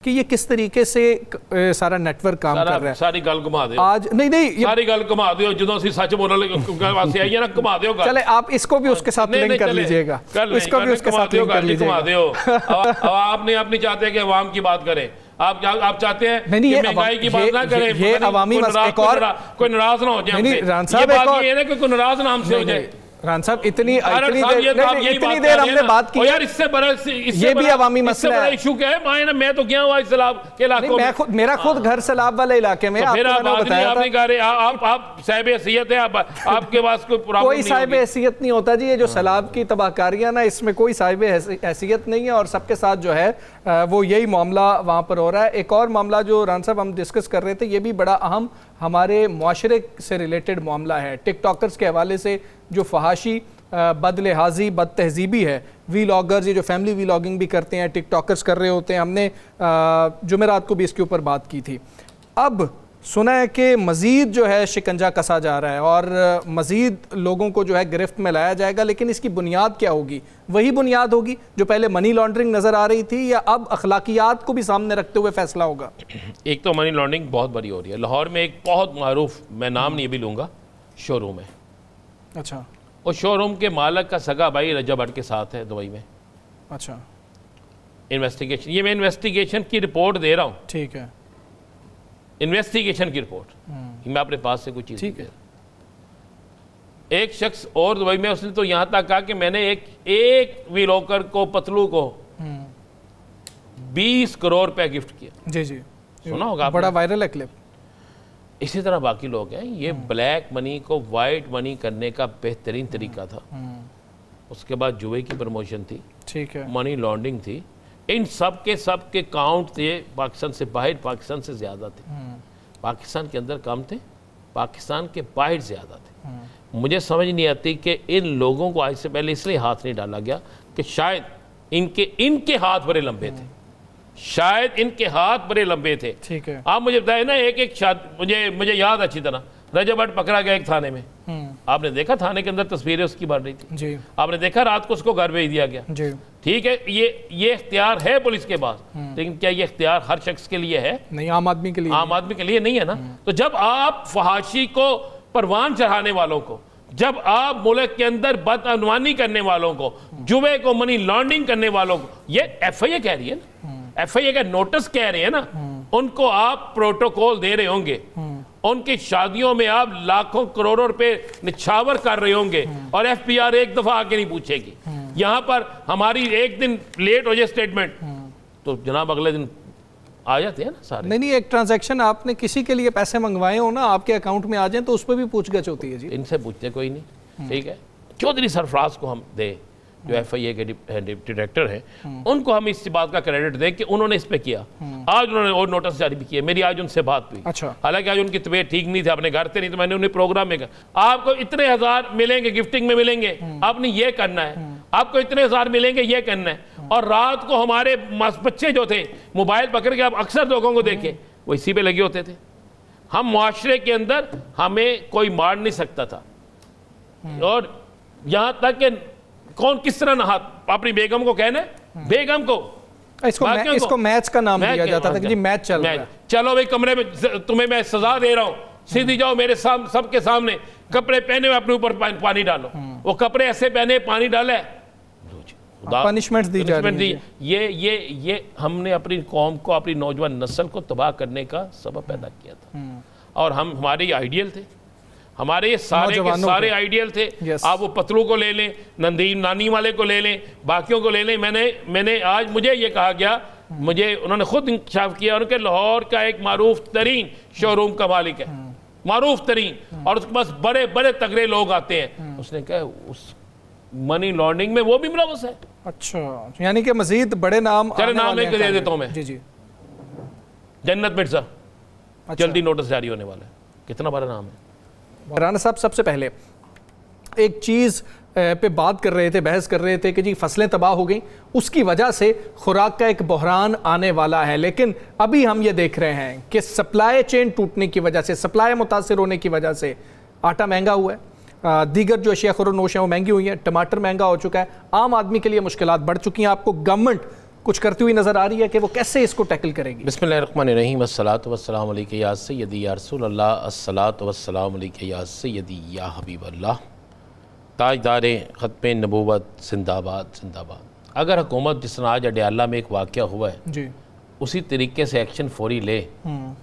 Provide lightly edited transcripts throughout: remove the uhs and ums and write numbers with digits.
کہ یہ کس طریقے سے سارا نیٹ ورک کام کر رہا ہے. ساری گل گھما دیو آج نہیں ساری گل گھما دیو جدوں سی سچ بولن واسطے آئی ہے نا گھما دیو گل. چلے آپ اس کو بھی اس کے ساتھ لنک کر لیجئے گا, اس کو بھی اس کے ساتھ لنک کر لیجئے گا. آپ نہیں چاہتے کہ عوام کی بات کریں, آپ چاہتے ہیں کہ مہنگائی کی بات نہ کریں, یہ عوامی ایک اور کوئی ناراض نہ ہو جائے ہم سے. یہ بات یہ ہے کہ کوئی ناراض نہ ہم سے ہو جائے. ران صاحب اتنی دیر ہم نے بات کی, یار اس سے بڑا یہ بھی عوامی مسئلہ ہے. ایشو کیا ہے, میں تو گیا ہوا سیلاب کے علاقوں میں, میرا خود گھر سیلاب والے علاقے میں. پھر آپ نہیں کہہ رہے, آپ صاحب حیثیت ہیں, آپ کے پاس کوئی پرابلم نہیں ہوگی. کوئی صاحب حیثیت نہیں ہوتا جی, یہ جو سیلاب کی تباہ کاریاں نا اس میں کوئی صاحب حیثیت نہیں ہے, اور سب کے ساتھ جو ہے وہ یہی معاملہ وہاں پر ہو رہا ہے. ایک اور معاملہ جو ران صاحب ہم ڈسکس کر رہے تھے, یہ بھی بڑا اہم ہمارے معاشرے سے ریلیٹڈ معاملہ ہے. ٹک ٹاکرز کے حوالے سے جو فحاشی, بد لحاظی, بد تہذیبی ہے, وی لاگرز, یہ جو فیملی وی لاگنگ بھی کرتے ہیں, ٹک ٹاکرز کر رہے ہوتے ہیں. ہم نے جمعرات کو بھی اس کے اوپر بات کی تھی. اب سنا ہے کہ مزید جو ہے شکنجہ کسا جا رہا ہے اور مزید لوگوں کو جو ہے گرفت میں لایا جائے گا, لیکن اس کی بنیاد کیا ہوگی؟ وہی بنیاد ہوگی جو پہلے منی لانڈرنگ نظر آ رہی تھی, یا اب اخلاقیات کو بھی سامنے رکھتے ہوئے فیصلہ ہوگا؟ ایک تو منی لانڈرنگ بہت بڑی ہو رہی ہے. لاہور میں ایک بہت معروف, میں نام نہیں بھی لوں گا, شو روم ہے. اچھا. اور شو روم کے مالک کا سگا بھائی رجب بٹ کے ساتھ ہے دبئی میں. اچھا. انویسٹیگیشن, یہ میں انویسٹیگیشن کی رپورٹ دے رہا ہوں. ٹھیک ہے. انویسٹیگیشن کی رپورٹ, میں اپنے پاس سے کوئی چیز ٹھیک ہے. ایک شخص اور دبئی میں, اس نے تو یہاں تک کہا کہ میں نے ایک وی لاگر کو, پتلو کو 20 کروڑ روپے گفٹ کیا. جی جی سنا ہوگا, بڑا وائرل ہے کلپ. اسی طرح باقی لوگ ہیں. یہ بلیک منی کو وائٹ منی کرنے کا بہترین طریقہ تھا. اس کے بعد جوئے کی پروموشن تھی, ٹھیک ہے, منی لانڈرنگ تھی. ان سب کے کاؤنٹ تھے پاکستان سے باہر, پاکستان سے زیادہ تھے. پاکستان کے اندر کم تھے, پاکستان کے باہر زیادہ تھے. مجھے سمجھ نہیں آتی کہ ان لوگوں کو آج سے پہلے اس لیے ہاتھ نہیں ڈالا گیا کہ شاید ان کے ہاتھ بڑے لمبے تھے, شاید ان کے ہاتھ بڑے لمبے تھے. ٹھیک ہے. آپ مجھے بتائیں نا, ایک مجھے یاد اچھی طرح, رجب بٹ پکڑا گیا ایک تھانے میں. آپ نے دیکھا تھانے کے اندر تصویریں اس کی بڑھ رہی تھی. جی. آپ نے دیکھا رات کو اس کو گھر بھیج دیا گیا. جی. ٹھیک ہے, یہ اختیار ہے پولیس کے پاس, لیکن کیا یہ اختیار ہر شخص کے لیے ہے؟ نہیں, عام آدمی کے لیے, عام آدمی کے لیے نہیں ہے نا. تو جب آپ فحاشی کو پروان چڑھانے والوں کو, جب آپ ملک کے اندر بدعنوانی کرنے والوں کو, جوے کو منی لانڈرنگ کرنے والوں کو, یہ ایف آئی اے کہہ رہی ہے نا, ایف آئی اے کا نوٹس کہہ رہے ہیں نا, ان کو آپ پروٹوکول دے رہے ہوں گے, ان کی شادیوں میں آپ لاکھوں کروڑوں روپے نچھاور کر رہے ہوں گے, اور ایف پی آر ایک دفعہ آگے نہیں پوچھے گی. یہاں پر ہماری ایک دن لیٹ ہو جائے سٹیٹمنٹ تو جناب اگلے دن آ جاتے ہیں نا سارے. نہیں, ایک ٹرانزیکشن آپ نے کسی کے لیے پیسے منگوائے ہو نا, آپ کے اکاؤنٹ میں آ جائیں تو اس پہ بھی پوچھ گچھ ہوتی ہے. جی, ان سے پوچھتے کوئی نہیں. ٹھیک ہے, چودھری سرفراز کو ہم دیں, جو ایف آئی اے کے ڈپٹی ڈائریکٹر ہیں, ان کو ہم اس بات کا کریڈٹ دیں کہ انہوں نے اس پہ کیا. آج انہوں نے اور نوٹس جاری بھی کیے. میری آج ان سے بات ہوئی, حالانکہ آج ان کی طبیعت ٹھیک نہیں تھی, اپنے گھر تھے نہیں, تو میں نے انہیں پروگرام میں کہا آپ کو اتنے ہزار ملیں گے, گفٹنگ میں ملیں گے, آپ نے یہ کرنا ہے, آپ کو اتنے ہزار ملیں گے, یہ کرنا ہے. اور رات کو ہمارے بچے جو تھے موبائل پکڑ کے, آپ اکثر لوگوں کو دیکھیں وہ اسی پہ لگے ہوتے تھے. ہم معاشرے کے اندر ہمیں کوئی مار نہیں سکتا تھا, اور یہاں تک کہ کون کس طرح نہا اپنی بیگم کو کہنا ہے, بیگم کو, اس کو میچ کا نام دیا جاتا تھا کہ جی میچ چل رہا ہے, چلو بھائی کمرے میں تمہیں میں سزا دے رہا ہوں, سیدھی جاؤ میرے سب کے سامنے, کپڑے پہنے ہوئے اپنے اوپر پانی ڈالو. وہ کپڑے ایسے پہنے, پانی ڈالے, پنشمنٹ دی جا رہی ہے. یہ ہم نے اپنی قوم کو, اپنی نوجوان نسل کو تباہ کرنے کا سبب پیدا کیا تھا. اور ہمارے آئیڈیل تھے, ہمارے یہ سارے آئیڈیل تھے. آپ وہ پتلو کو لے لیں, ندیم نانی والے کو لے لیں, باقیوں کو لے لیں. میں نے آج مجھے یہ کہا گیا, انہوں نے خود انکشاف کیا, ان کے لاہور کا ایک معروف ترین شو روم کا مالک ہے, معروف ترین, اور اس کے پاس بڑے بڑے تگڑے لوگ آتے ہیں. اس نے کہا اس منی لانڈرنگ میں وہ بھی ملوث ہے. اچھا, یعنی کہ مزید بڑے نام, چلے نام ایک دے دیتا ہوں میں. جی جی, جنت مرزا, جلدی نوٹس جاری ہونے والا ہے. کتنا بڑا نام ہے. رانا صاحب سب سے پہلے ایک چیز پہ بات کر رہے تھے, بحث کر رہے تھے کہ جی فصلیں تباہ ہو گئیں, اس کی وجہ سے خوراک کا ایک بحران آنے والا ہے. لیکن ابھی ہم یہ دیکھ رہے ہیں کہ سپلائی چین ٹوٹنے کی وجہ سے, سپلائی متاثر ہونے کی وجہ سے آٹا مہنگا ہوا ہے, دیگر جو اشیاء خور و نوش ہیں وہ مہنگی ہوئی ہیں, ٹماٹر مہنگا ہو چکا ہے, عام آدمی کے لیے مشکلات بڑھ چکی ہیں. آپ کو گورنمنٹ کچھ کرتی ہوئی نظر آ رہی ہے کہ وہ کیسے اس کو ٹیکل کرے گی؟ بسم اللہ الرحمن الرحیم، الصلاۃ والسلام علیک یا سیدی یا رسول اللہ، الصلاۃ والسلام علیک یا سیدی یا حبیب اللہ، تاجدار ختم نبوت، زندہ باد زندہ باد۔ اگر حکومت جس طرح آج اڈیالہ میں ایک واقعہ ہوا ہے جی اسی طریقے سے ایکشن فوری لے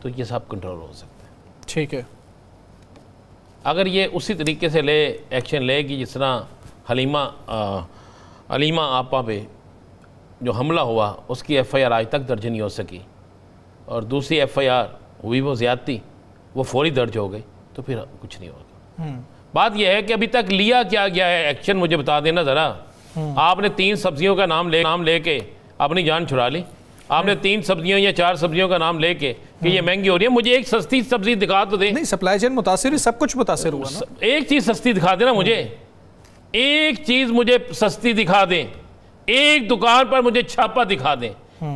تو یہ سب کنٹرول ہو سکتا ہے۔ ٹھیک ہے، اگر یہ اسی طریقے سے ایکشن لے کہ جس طرح حلیمہ آپا پہ جو حملہ ہوا اس کی ایف آئی آر آج تک درج نہیں ہو سکی، اور دوسری ایف آئی آر ہوئی وہ زیادتی، وہ فوری درج ہو گئی، تو پھر کچھ نہیں ہوگا۔ بات یہ ہے کہ ابھی تک لیا کیا گیا ہے ایکشن، مجھے بتا دینا ذرا۔ آپ نے 3 سبزیوں کا نام لے کے اپنی جان چھڑا لی۔ آپ نے 3 سبزیوں یا 4 سبزیوں کا نام لے کے کہ یہ مہنگی ہو رہی ہے، مجھے ایک سستی سبزی دکھا تو دے۔ نہیں، سپلائی چین متاثر، سب کچھ متاثر ہوا نا۔ ایک چیز سستی دکھا دے نا مجھے، ایک چیز مجھے سستی دکھا دیں، ایک دکان پر مجھے چھاپا دکھا دیں،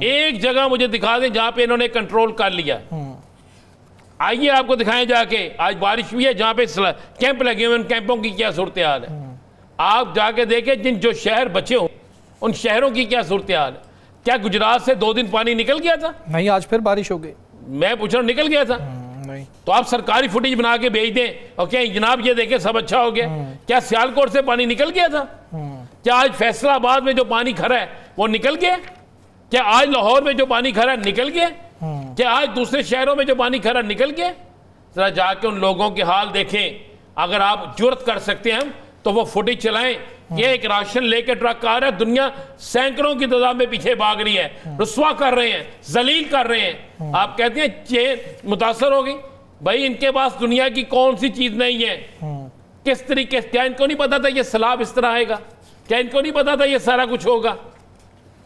ایک جگہ مجھے دکھا دیں جہاں پہ انہوں نے کنٹرول کر لیا۔ آئیے آپ کو دکھائیں جا کے، آج بارش ہوئی ہے جہاں پہ کیمپ لگے ہوئے، ان کیمپوں کی کیا صورتحال ہے۔ آپ جا کے دیکھیں جو شہر بچے ہوں ان شہروں کی کیا صورتحال ہے۔ کیا گجرات سے 2 دن پانی نکل گیا تھا؟ نہیں، آج پھر بارش ہو گئی۔ میں پوچھ رہا ہوں، نکل گیا تھا؟ نہیں۔ تو آپ سرکاری فوٹیج بنا کے بھیج دیں اور کہیں جناب یہ دیکھیں سب اچھا ہو گیا۔ کیا سیالکوٹ سے پانی نکل گیا تھا؟ کیا آج فیصلہ آباد میں جو پانی کھڑا ہے وہ نکل گیا؟ کیا آج لاہور میں جو پانی کھڑا ہے نکل گیا؟ کیا آج دوسرے شہروں میں جو پانی کھڑا نکل گیا؟ ذرا جا کے ان لوگوں کے حال دیکھیں۔ اگر آپ جرت کر سکتے ہیں تو وہ فوٹیج چلائیں کہ ایک راشن لے کے ٹرک آ رہا ہے، دنیا سینکڑوں کی تعداد میں پیچھے بھاگ رہی ہے، رسوا کر رہے ہیں، ذلیل کر رہے ہیں۔ آپ کہتے ہیں چین متاثر ہو گئی؟ بھائی ان کے پاس دنیا کی کون سی چیز نہیں ہے؟ کس طریقے سے؟ کیا ان کو نہیں پتا تھا یہ سیلاب اس طرح آئے گا؟ کیا ان کو نہیں پتا تھا یہ سارا کچھ ہوگا؟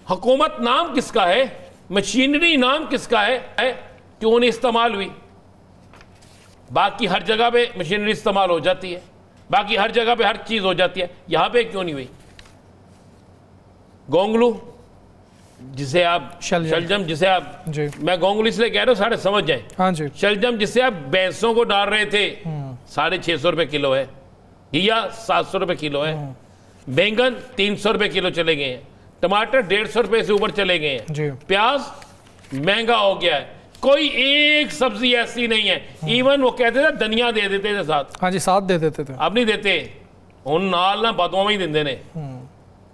حکومت نام کس کا ہے؟ مشینری نام کس کا ہے؟ کیوں نہیں استعمال ہوئی؟ باقی ہر جگہ پہ مشینری استعمال ہو جاتی ہے، باقی ہر جگہ پہ ہر چیز ہو جاتی ہے، یہاں پہ کیوں نہیں ہوئی؟ گونگلو جسے آپ شلجم جسے آپ میں گونگلو اس لیے کہہ رہا ہوں سارے سمجھ جائیں۔ ہاں جی، شلجم جسے آپ بھینسوں کو ڈال رہے تھے 650 روپے کلو ہے، گھیا 700 روپے کلو ہے، بینگن 300 روپے کلو چلے گئے ہیں، ٹماٹر 150 روپے سے اوپر چلے گئے ہیں، پیاز مہنگا ہو گیا ہے، کوئی ایک سبزی ایسی نہیں ہے۔ ایون وہ کہتے تھے دنیا دے دیتے تھے ساتھ۔ ہاں جی، ساتھ دے دیتے تھے، اب نہیں دیتے، ان نال نہ بدوا میں ہی دن دینے۔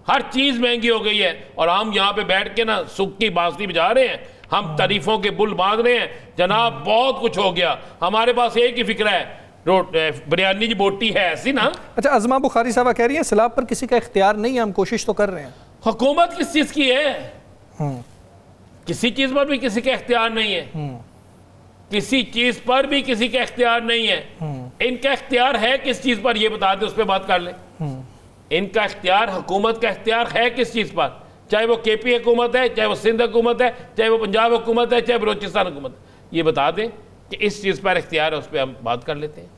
ہر چیز مہنگی ہو گئی ہے، اور ہم یہاں پہ بیٹھ کے نا سکھ کی بانسری بجا رہے ہیں، ہم تعریفوں کے بل باندھ رہے ہیں۔ جناب بہت کچھ ہو گیا، ہمارے پاس ایک ہی فکر ہے، بریانی جی بوٹی ہے ایسی نا۔ اچھا، ازما بخاری صاحبہ کہہ رہی ہیں سیلاب پر کسی کا اختیار نہیں ہے، ہم کوشش تو کر رہے ہیں۔ حکومت کس چیز کی ہے؟ کسی چیز پر بھی کسی کا اختیار نہیں ہے، کسی چیز پر بھی کسی کا اختیار نہیں ہے۔ ان کا اختیار ہے کس چیز پر یہ بتا دیں، اس پہ بات کر لیں۔ ان کا اختیار، حکومت کا اختیار ہے کس چیز پر؟ چاہے وہ کے پی حکومت ہے، چاہے وہ سندھ حکومت ہے، چاہے وہ پنجاب حکومت ہے، چاہے بلوچستان حکومت ہے، یہ بتا دیں کہ اس چیز پر اختیار ہے، اس پہ ہم بات کر لیتے ہیں۔